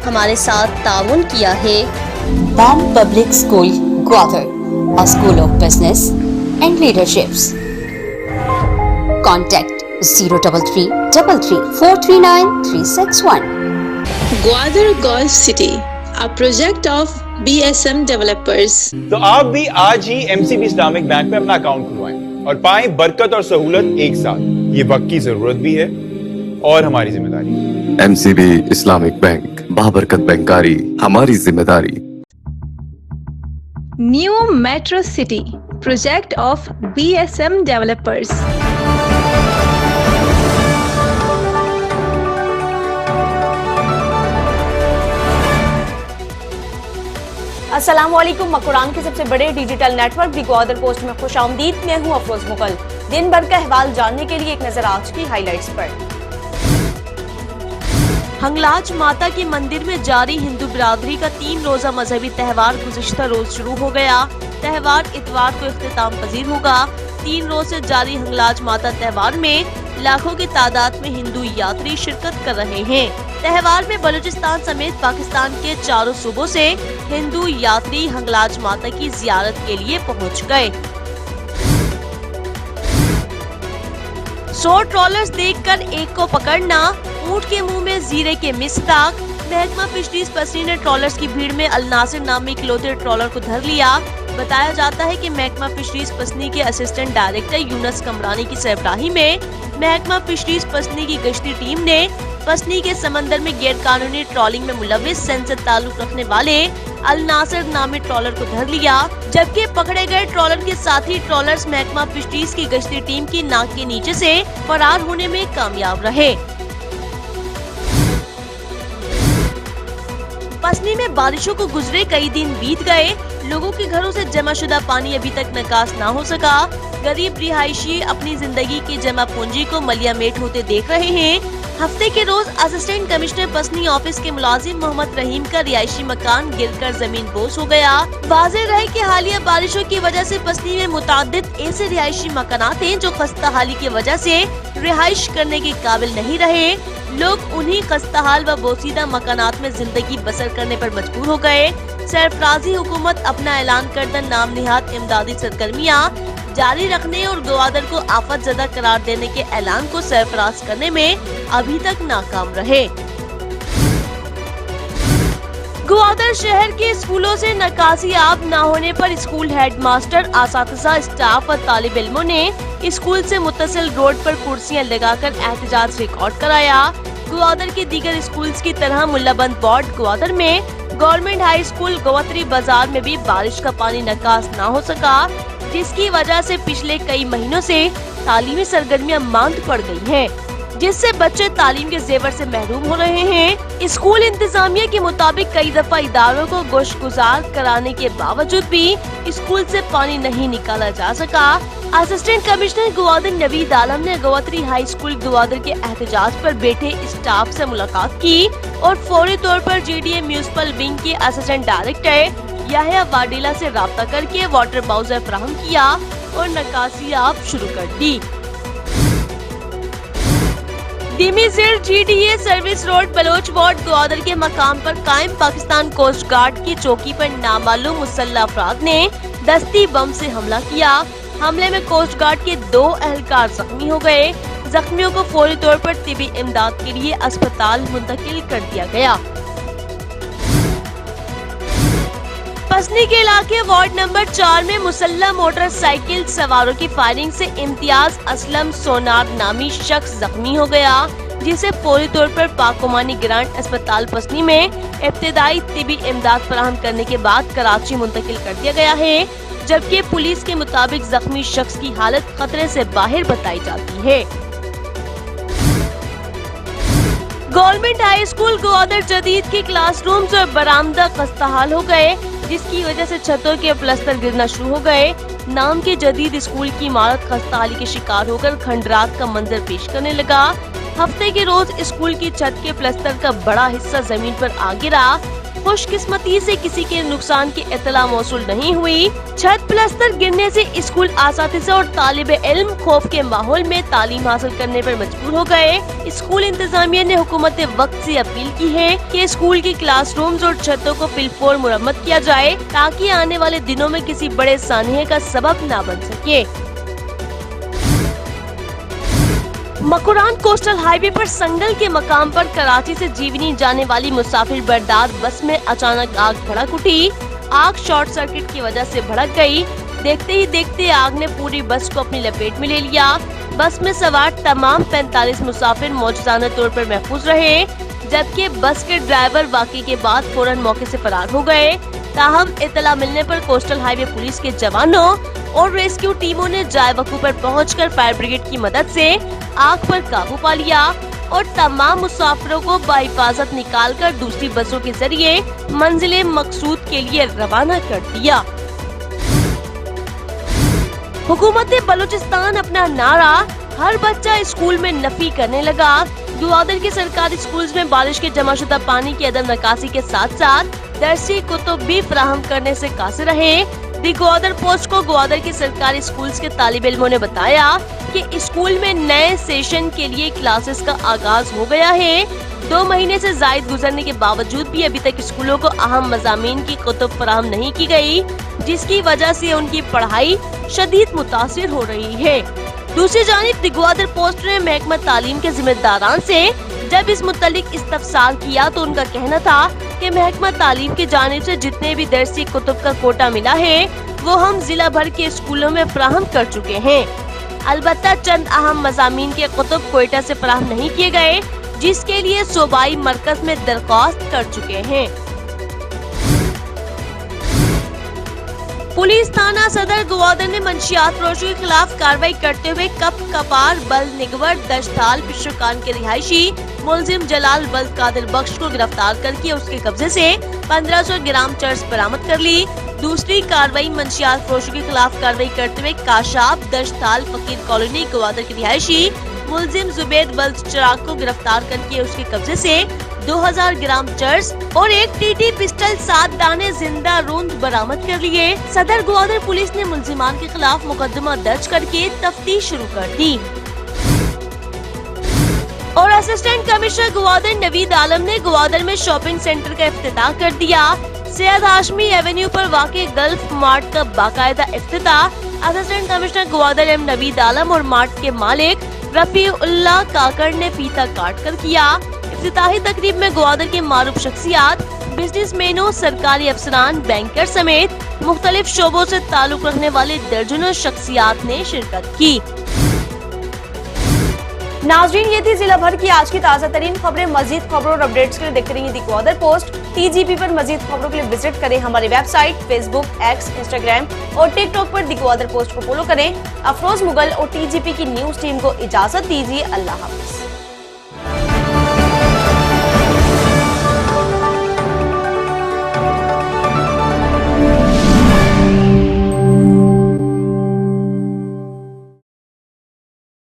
हमारे साथ ताउन किया है। BAM Public School, Gwadar, a school of business and leaderships. Contact 03333439361. Gwadar Golf City, a project of BSM developers. तो आप भी आज ही MCB इस्लामिक बैंक में अपना अकाउंट खुलवाएं और पाएं बरकत और सहूलत एक साथ। ये वक्त की जरूरत भी है और हमारी जिम्मेदारी। MCB इस्लामिक बैंक, बाबरकत बैंकारी हमारी जिम्मेदारी। New Metro City, project of BSM developers. अस्सलामुअलैकुम। मकुरान के सबसे बड़े डिजिटल नेटवर्क दी ग्वादर पोस्ट में खुशामदीद। मैं हूं अफरोज मुगल। दिन भर का अहवाल जानने के लिए एक नजर आज की हाइलाइट्स पर। हंगलाज माता के मंदिर में जारी हिंदू बिरादरी का 3 रोजा मजहबी त्यौहार गुज़िश्ता रोज शुरू हो गया। त्यौहार इतवार को इख्तिताम पजीर होगा। 3 रोज से जारी हंगलाज माता त्यौहार में लाखों की तादाद में हिंदू यात्री शिरकत कर रहे हैं। त्यौहार में बलूचिस्तान समेत पाकिस्तान के चारों सूबों से हिंदू यात्री हंगलाज माता की जियारत के लिए पहुंच गए। 100 ट्रॉलर्स देखकर एक को पकड़ना, ऊंट के मुंह में जीरे के मिस्ताक। महकमा फिशरीज पसनी ने ट्रॉलर्स की भीड़ में अल नासिर नामी इकलौते ट्रॉलर को धर लिया। बताया जाता है कि महकमा फिशरीज पसनी के असिस्टेंट डायरेक्टर यूनुस कमरानी की सरबराही में महकमा फिशरीज पसनी की गश्ती टीम ने पसनी के समंदर में गैर कानूनी ट्रॉलिंग में मुलविस सेंस से ताल्लुक रखने वाले अल नासिर नामी ट्रॉलर को धर लिया, जबकि पकड़े गए ट्रॉलर के साथी ट्रॉलर्स महकमा फिशरीज की गश्ती टीम की नाक के नीचे से फरार होने में कामयाब रहे। पसनी में बारिशों को गुजरे कई दिन बीत गए। लोगों के घरों से जमाशुदा पानी अभी तक निकास न हो सका। गरीब रिहायशी अपनी जिंदगी की जमा पूंजी को मलियामेट होते देख रहे हैं। हफ्ते के रोज असिस्टेंट कमिश्नर पसनी ऑफिस के मुलाजिम मोहम्मद रहीम का रिहायशी मकान गिरकर जमीन बोस हो गया। वाज़ेह रहे कि हालिया बारिशों की वजह से पसनी में मुताद्दिद ऐसे रिहायशी मकानात हैं जो खस्ता हाली की वजह से रिहाइश करने के काबिल नहीं रहे। लोग उन्हीं खस्ताहाल व बोसीदा मकानात में जिंदगी बसर करने पर मजबूर हो गए। सरफराजी हुकूमत अपना ऐलान करदा नाम निहाद इमदादी सरगर्मियाँ जारी रखने और ग्वादर को आफत ज़दा करार देने के ऐलान को सरफराज करने में अभी तक नाकाम रहे। ग्वादर शहर के स्कूलों से निकासी आब न होने पर स्कूल हेडमास्टर, असातिज़ा, स्टाफ और तालिब इल्मों ने स्कूल से मुत्तसिल रोड पर कुर्सियां लगाकर एहतजाज रिकॉर्ड कराया। ग्वादर के दीगर स्कूल्स की तरह मुल्लाबंद वार्ड ग्वादर में गवर्नमेंट हाई स्कूल गवतरी बाजार में भी बारिश का पानी निकास न हो सका, जिसकी वजह से पिछले कई महीनों से तालीमी सरगर्मियां मांद पड़ गई हैं, जिससे बच्चे तालीम के जेवर से महरूम हो रहे हैं। स्कूल इंतजामिया के मुताबिक कई दफा इदारों को गोशगुजार कराने के बावजूद भी स्कूल से पानी नहीं निकाला जा सका। असिस्टेंट कमिश्नर ग्वादर नवीद आलम ने गवतरी हाई स्कूल ग्वादर के एहतजाज पर बैठे स्टाफ से मुलाकात की और फौरी तौर पर GDA म्यूनिसिपल विंग के असिस्टेंट डायरेक्टर याहिया वाडीला से राब्ता करके वाटर बाउजर फराहम किया और निकासी आप शुरू कर दी। दिमिजिर GDA service road Baloch ward Gwadar के मकाम पर कायम पाकिस्तान कोस्ट गार्ड की चौकी पर नामालूम मुसल्लह अफराद ने दस्ती बम से हमला किया। हमले में कोस्ट गार्ड के 2 एहलकार जख्मी हो गए। जख्मियों को फौरी तौर पर तिबी इमदाद के लिए अस्पताल मुंतकिल कर दिया गया। पसनी के इलाके वार्ड नंबर 4 में मुसल्लह मोटरसाइकिल सवारों की फायरिंग से इम्तियाज असलम सोनार नामी शख्स जख्मी हो गया, जिसे फौरी तौर पर पाकोमानी ग्रांट अस्पताल पसनी में इब्तिदाई तिबी इमदाद फराहम करने के बाद कराची मुंतकिल कर दिया गया है, जबकि पुलिस के मुताबिक जख्मी शख्स की हालत खतरे से बाहर बताई जाती है। गवर्नमेंट हाई स्कूल ग्वादर जदीद के क्लासरूम्स और बरामदा खस्ताहाल हो गए, जिसकी वजह से छतों के प्लास्टर गिरना शुरू हो गए। नाम के जदीद स्कूल की इमारत खस्ताहाली के शिकार होकर खंडरात का मंजर पेश करने लगा। हफ्ते के रोज स्कूल की छत के प्लास्टर का बड़ा हिस्सा जमीन पर आ गिरा। खुशकिस्मती से किसी के नुकसान की इत्तला मौसूल नहीं हुई। छत प्लास्टर गिरने से स्कूल असातिज़ा और तालिबे इल्म खौफ के माहौल में तालीम हासिल करने पर मजबूर हो गए। स्कूल इंतजामिया ने हुकूमत वक्त से अपील की है कि स्कूल की क्लासरूम्स और छतों को फिलफौर मुरम्मत किया जाए ताकि आने वाले दिनों में किसी बड़े सानिए का सबब न बन सके। मकुरान कोस्टल हाईवे पर संगल के मकाम पर कराची से जीवनी जाने वाली मुसाफिर बरदार बस में अचानक आग भड़क उठी। आग शॉर्ट सर्किट की वजह से भड़क गई। देखते ही देखते आग ने पूरी बस को अपनी लपेट में ले लिया। बस में सवार तमाम 45 मुसाफिर मौजूदाना तौर पर महफूज रहे, जबकि बस के ड्राइवर वाकई के बाद फौरन मौके से फरार हो गए। ताहम इत्तला मिलने पर कोस्टल हाईवे पुलिस के जवानों और रेस्क्यू टीमों ने जाए वकू पर पहुंचकर फायर ब्रिगेड की मदद से आग पर काबू पा लिया और तमाम मुसाफिरों को बाहिफाजत निकालकर दूसरी बसों के जरिए मंजिले मकसूद के लिए रवाना कर दिया। हुकूमत बलूचिस्तान अपना नारा हर बच्चा स्कूल में नफी करने लगा। ग्वादर के सरकारी स्कूल्स में बारिश के जमाशुदा पानी की अदम नकासी के साथ साथ दरसी कुतुब भी फराहम करने से कासिर रहे। दी ग्वादर पोस्ट को ग्वादर के सरकारी स्कूल्स के तालिब इल्मों ने बताया कि स्कूल में नए सेशन के लिए क्लासेस का आगाज हो गया है। 2 महीने से जायद गुजरने के बावजूद भी अभी तक स्कूलों को अहम मज़ामीन की कुतुब फराहम नहीं की गई, जिसकी वजह से उनकी पढ़ाई शदीद मुतासिर हो रही है। दूसरी जानिब दी ग्वादर पोस्ट ने महकमा तालीम के जिम्मेदारान से जब इस मुतल्लिक इस्तफसार किया तो उनका कहना था कि महकमा तालीम की जानिब से जितने भी दरसी कुतुब का कोटा मिला है वो हम जिला भर के स्कूलों में फराहम कर चुके हैं। अलबत्ता चंद अहम मज़ामीन के कुतुब कोयटा से फराहम नहीं किए गए, जिसके लिए सूबाई मरकज में दरख्वास्त कर चुके हैं। पुलिस थाना सदर ग्वादर ने मंशियात फरोशों के खिलाफ कार्रवाई करते हुए कप कपार बल निगवर दशताल पिशरकान के रिहायशी मुलजिम जलाल बल्द कादिर बख्श को गिरफ्तार करके उसके कब्जे से 1500 ग्राम चर्स बरामद कर ली। दूसरी कार्रवाई मंशियात फरोशों के खिलाफ कार्रवाई करते हुए काशाब दशताल फकीर कॉलोनी ग्वादर के रिहायशी मुलजिम जुबैद बल्द चिराग को गिरफ्तार करके उसके कब्जे से 2000 ग्राम चर्स और एक टीटी पिस्टल 7 दाने जिंदा रूंद बरामद कर लिए। सदर ग्वादर पुलिस ने मुलजिमान के खिलाफ मुकदमा दर्ज करके तफ्तीश शुरू कर दी। और असिस्टेंट कमिश्नर ग्वादर नवीद आलम ने ग्वादर में शॉपिंग सेंटर का इफ्तिताह कर दिया। सैयद हाशमी एवेन्यू पर वाक़े गल्फ मार्ट का बाकायदा इफ्तिताह assistant commissioner Gwadar M Naveed Alam और मार्ट के मालिक रफीउल्लाह काकड़ ने फीता काट कर किया। इफ्तिताही तकरीब में ग्वादर के मारूफ शख्सियात, बिजनेसमैनों, सरकारी अफसरान, बैंकर समेत मुख्तलिफ शोबों से ताल्लुक रखने वाले दर्जनों शख्सियात ने शिरकत की। नाज़रीन, ये थी जिला भर की आज की ताज़ा तरीन खबरें। मजीद खबरों और अपडेट्स के लिए देखते रहिए दी ग्वादर पोस्ट। TGP पर मजीद खबरों के लिए विजिट करें हमारी वेबसाइट, फेसबुक, एक्स, इंस्टाग्राम और टिकटॉक पर दी ग्वादर पोस्ट को फॉलो करें। अफरोज मुगल और TGP की न्यूज टीम को इजाजत दीजिए। अल्लाह हाफिज।